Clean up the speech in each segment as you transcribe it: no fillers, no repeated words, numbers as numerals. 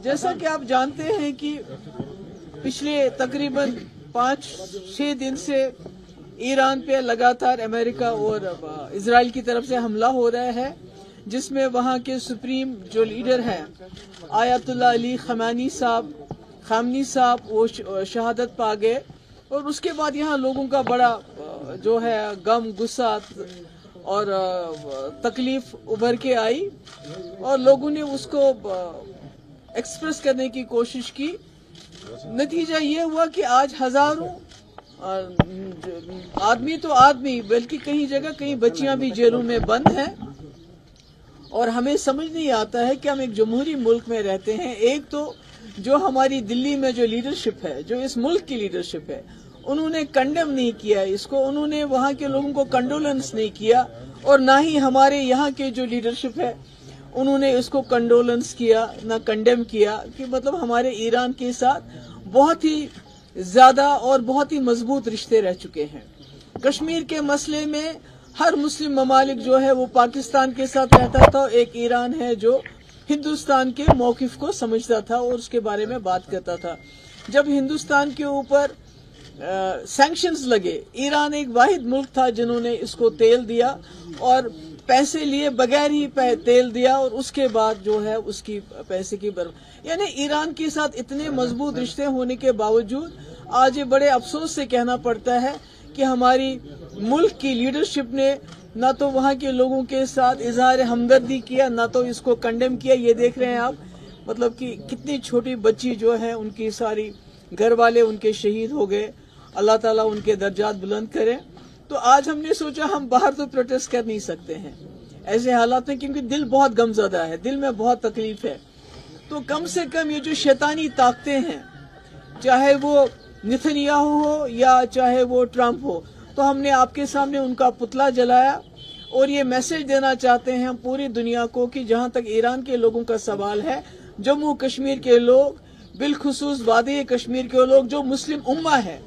जैसा कि आप जानते हैं कि पिछले तकरीबन 5-6 दिन से ईरान पे लगातार अमेरिका और इजराइल की तरफ से हमला हो रहा है, जिसमें वहाँ के सुप्रीम जो लीडर हैं आयतुल्लाह अली खमेनी साहब वो शहादत पा गए। और उसके बाद यहाँ लोगों का बड़ा जो है गम, गुस्सा और तकलीफ उभर के आई और लोगों ने उसको एक्सप्रेस करने की कोशिश की। नतीजा ये हुआ कि आज हजारों आदमी तो आदमी बल्कि कई जगह कई बच्चियां भी जेलों में बंद हैं। और हमें समझ नहीं आता है कि हम एक जमहूरी मुल्क में रहते हैं। एक तो जो हमारी दिल्ली में जो लीडरशिप है, जो इस मुल्क की लीडरशिप है, उन्होंने कंडेम नहीं किया इसको, उन्होंने वहाँ के लोगों को कंडोलेंस नहीं किया। और ना ही हमारे यहाँ के जो लीडरशिप है उन्होंने इसको कंडोलेंस किया, ना कंडेम किया। कि मतलब हमारे ईरान के साथ बहुत ही ज्यादा और बहुत ही मजबूत रिश्ते रह चुके हैं। कश्मीर के मसले में हर मुस्लिम ममालिक जो है वो पाकिस्तान के साथ रहता था। एक ईरान है जो हिंदुस्तान के मौकिफ को समझता था और उसके बारे में बात करता था। जब हिंदुस्तान के ऊपर सैंक्शंस लगे, ईरान एक वाहिद मुल्क था जिन्होंने इसको तेल दिया और पैसे लिए बगैर ही तेल दिया और उसके बाद जो है उसकी पैसे की यानी ईरान के साथ इतने मजबूत रिश्ते होने के बावजूद आज ये बड़े अफसोस से कहना पड़ता है कि हमारी मुल्क की लीडरशिप ने ना तो वहाँ के लोगों के साथ इजहार हमदर्दी किया, ना तो इसको कंडेम किया। ये देख रहे हैं आप, मतलब कि कितनी छोटी बच्ची जो है उनकी सारी घर वाले उनके शहीद हो गए। अल्लाह ताला उनके दर्जात बुलंद करे। तो आज हमने सोचा हम बाहर तो प्रोटेस्ट कर नहीं सकते हैं ऐसे हालात में, क्योंकि दिल बहुत गमज़दा है, दिल में बहुत तकलीफ है। तो कम से कम ये जो शैतानी ताकतें हैं, चाहे वो नेतन्याहू हो या चाहे वो ट्रंप हो, तो हमने आपके सामने उनका पुतला जलाया और ये मैसेज देना चाहते हैं हम पूरी दुनिया को कि जहां तक ईरान के लोगों का सवाल है, जम्मू कश्मीर के लोग, बिलखुसूस वादी कश्मीर के लोग, जो मुस्लिम उम्मा है,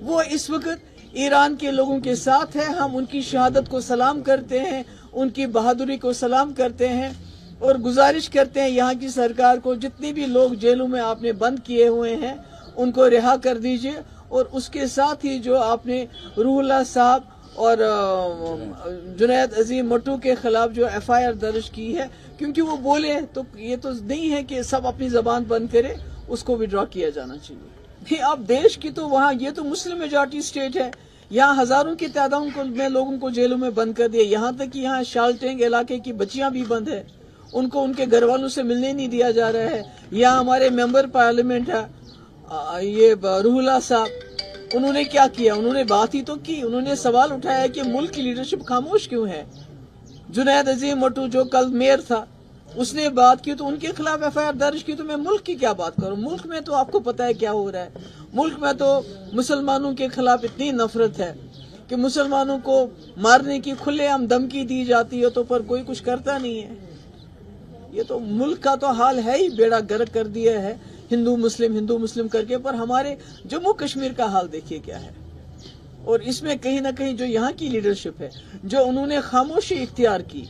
वो इस वक्त ईरान के लोगों के साथ है। हम उनकी शहादत को सलाम करते हैं, उनकी बहादुरी को सलाम करते हैं और गुजारिश करते हैं यहाँ की सरकार को, जितने भी लोग जेलों में आपने बंद किए हुए हैं उनको रिहा कर दीजिए। और उसके साथ ही जो आपने रूहुल्लाह साहब और जुनैद अजीम मट्टू के खिलाफ जो FIR दर्ज की है, क्योंकि वो बोले तो ये तो नहीं है कि सब अपनी जबान बंद करे, उसको विड्रॉ किया जाना चाहिए। नहीं, अब देश की तो वहाँ ये तो मुस्लिम मेजॉरिटी स्टेट है, यहाँ हजारों की तादाद में लोगों को जेलों में बंद कर दिया। यहाँ तक कि यहाँ शालटेंग इलाके की बच्चियां भी बंद है, उनको उनके घर वालों से मिलने नहीं दिया जा रहा है। यहाँ हमारे मेंबर पार्लियामेंट है ये रूहुल्लाह साहब, उन्होंने क्या किया? उन्होंने बात ही तो की, उन्होंने सवाल उठाया कि मुल्क की लीडरशिप खामोश क्यों है। जुनैद अजीम मट्टू जो कल मेयर था उसने बात की तो उनके खिलाफ FIR दर्ज की। तो मैं मुल्क की क्या बात करूं? मुल्क में तो आपको पता है क्या हो रहा है। मुल्क में तो मुसलमानों के खिलाफ इतनी नफरत है कि मुसलमानों को मारने की खुलेआम धमकी दी जाती है तो पर कोई कुछ करता नहीं है। ये तो मुल्क का तो हाल है ही, बेड़ा गर्क कर दिया है हिंदू मुस्लिम करके। पर हमारे जम्मू कश्मीर का हाल देखिए क्या है। और इसमें कहीं ना कहीं जो यहाँ की लीडरशिप है, जो उन्होंने खामोशी इख्तियार की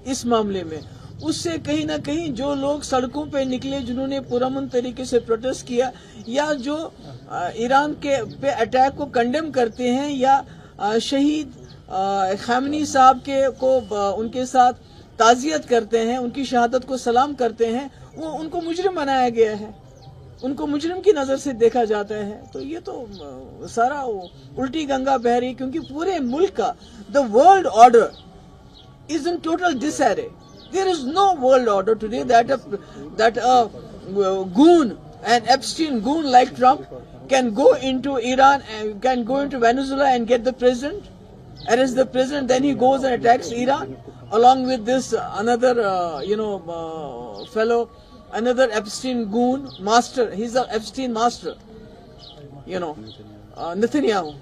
इस मामले में, उससे कहीं ना कहीं जो लोग सड़कों पे निकले, जिन्होंने पुरअमन तरीके से प्रोटेस्ट किया, या जो ईरान के पे अटैक को कंडेम करते हैं, या शहीद खमेनी साहब के को उनके साथ ताजियत करते हैं, उनकी शहादत को सलाम करते हैं, वो उनको मुजरिम बनाया गया है, उनको मुजरिम की नजर से देखा जाता है। तो ये तो सारा उल्टी गंगा बह रही है, क्योंकि पूरे मुल्क का the world order is in total disarray. There is no world order today that a goon, an Epstein goon like Trump, can go into Iran and can go into Venezuela and get the president, arrest the president, then he goes and attacks Iran along with this another fellow, another Epstein goon master. He's an Epstein master, Netanyahu.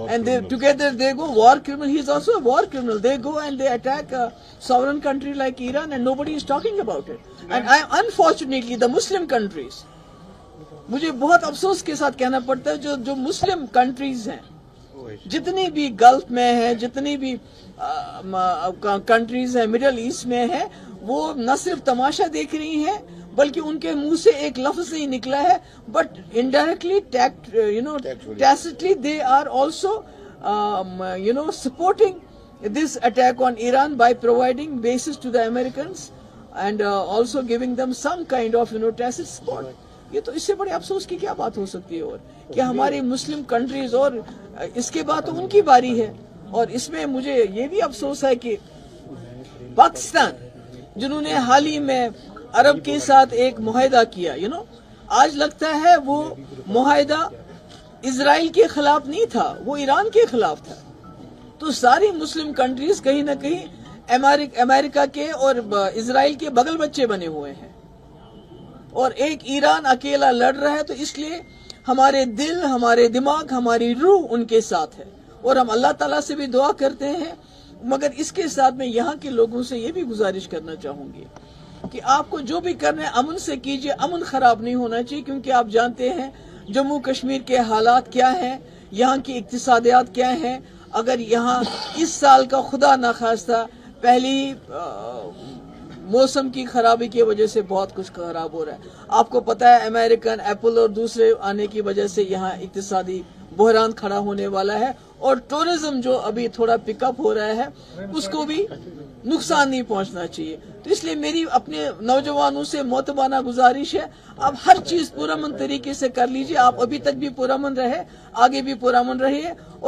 And they, together they go war criminal. He's also a war criminal. They go and they attack a sovereign country like Iran, and nobody is talking about it. And unfortunately, the Muslim countries, मुझे बहुत अफसोस के साथ कहना पड़ता है, जो Muslim countries हैं, जितनी भी गल्फ में है, जितनी भी कंट्रीज हैं, मिडिल ईस्ट में है, وہ نہ صرف تماشا دیکھ رہی ہیں بلکہ ان کے منہ سے ایک لفظ نہیں نکلا ہے, but indirectly tacitly they are also supporting this attack on Iran by providing bases to the Americans and also giving them some kind of tacit support. یہ تو اس سے بڑے افسوس کی کیا بات ہو سکتی ہے, اور کہ ہماری مسلم کنٹریز, اور اس کے بعد تو ان کی باری ہے. اور اس میں مجھے یہ بھی افسوس ہے کہ پاکستان جنہوں نے حال ہی میں عرب کے ساتھ ایک معاہدہ کیا, آج لگتا ہے وہ معاہدہ اسرائیل کے خلاف نہیں تھا, وہ ایران کے خلاف تھا. تو ساری مسلم کنٹریز کہیں نہ کہیں امریکہ کے اور اسرائیل کے بغل بچے بنے ہوئے ہیں, اور ایک ایران اکیلا لڑ رہا ہے. تو اس لیے ہمارے دل, ہمارے دماغ, ہماری روح ان کے ساتھ ہے, اور ہم اللہ تعالیٰ سے بھی دعا کرتے ہیں. مگر اس کے ساتھ میں یہاں کے لوگوں سے یہ بھی گزارش کرنا چاہوں گی کہ آپ کو جو بھی کرنا ہے امن سے کیجئے, امن خراب نہیں ہونا چاہیے, کیونکہ آپ جانتے ہیں جموں کشمیر کے حالات کیا ہیں, یہاں کی اقتصادیات کیا ہیں. اگر یہاں اس سال کا خدا نخواستہ پہلی موسم کی خرابی کی وجہ سے بہت کچھ خراب ہو رہا ہے. آپ کو پتا ہے امریکن ایپل اور دوسرے آنے کی وجہ سے یہاں اقتصادی بحران کھڑا ہونے والا ہے, اور ٹورزم جو ابھی تھوڑا پک اپ ہو رہا ہے اس کو بھی نقصان نہیں پہنچنا چاہیے. تو اس لیے میری اپنے نوجوانوں سے معتبانہ گزارش ہے, آپ ہر چیز پرامن طریقے سے کر لیجئے. آپ ابھی تک بھی پرامن رہے, آگے بھی پرامن رہیے. اور